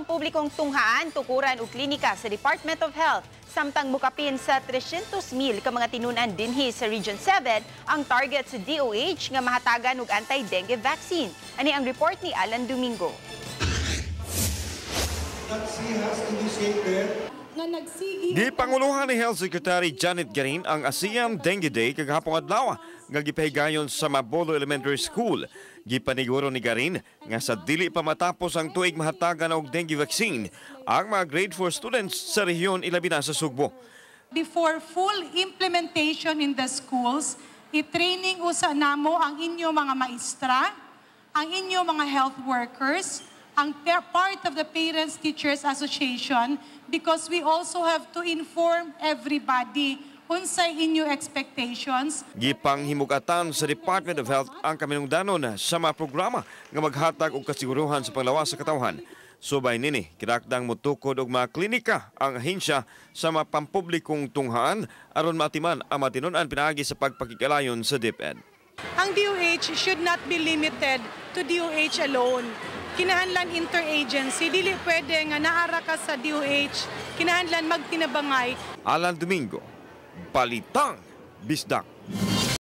pampublikong tunghaan, tukuran o klinika sa Department of Health. Samtang mukapin sa 300,000 ka mga tinunan dinhi sa Region 7 ang target sa DOH nga mahatagan og anti-dengue vaccine. Ani ang report ni Alan Domingo. Gipanguluhan ni Health Secretary Janet Garin ang ASEAN Dengue Day kagahapon adlaw nga gipahigayon sa Mabolo Elementary School. Gipaniguro ni Garin nga sa dili pa matapos ang tuig mahatagan og dengue vaccine ang mga grade 4 students sa rehiyon ilabi na sa Sugbo. Before full implementation in the schools, i-training usa namo ang inyo mga maestra, ang inyo mga health workers, ang part of the Parents Teachers Association, because we also have to inform everybody unsay inyo expectations. Gipanghimugatan sa Department of Health ang kaminungdanon sa mga programa nga maghatag og kasiguruhan sa panglawas sa katawhan. Subay nini, kinakdang mutukod og mga klinika ang ahensya sa mga pampublikong tunghaan aron matiman ang matinunan pinaagi sa pagpakikalayon sa DepEd. Ang DOH should not be limited to DOH alone. Kinahanglan interagency, dili pwede nga naara ka sa DOH, kinahanglan magtinabangay. Alan Domingo, Balitang Bisdak.